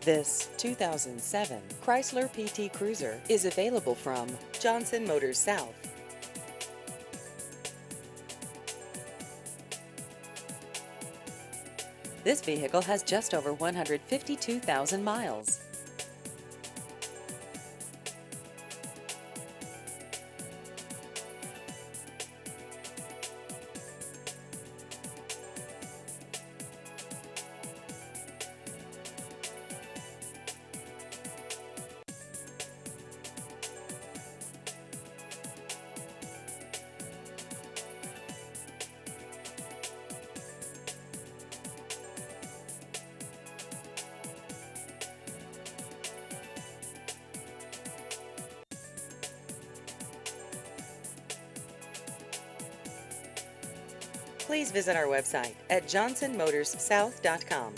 This 2007 Chrysler PT Cruiser is available from Johnson Motors South. This vehicle has just over 152,000 miles. Please visit our website at johnsonmotorssouth.com.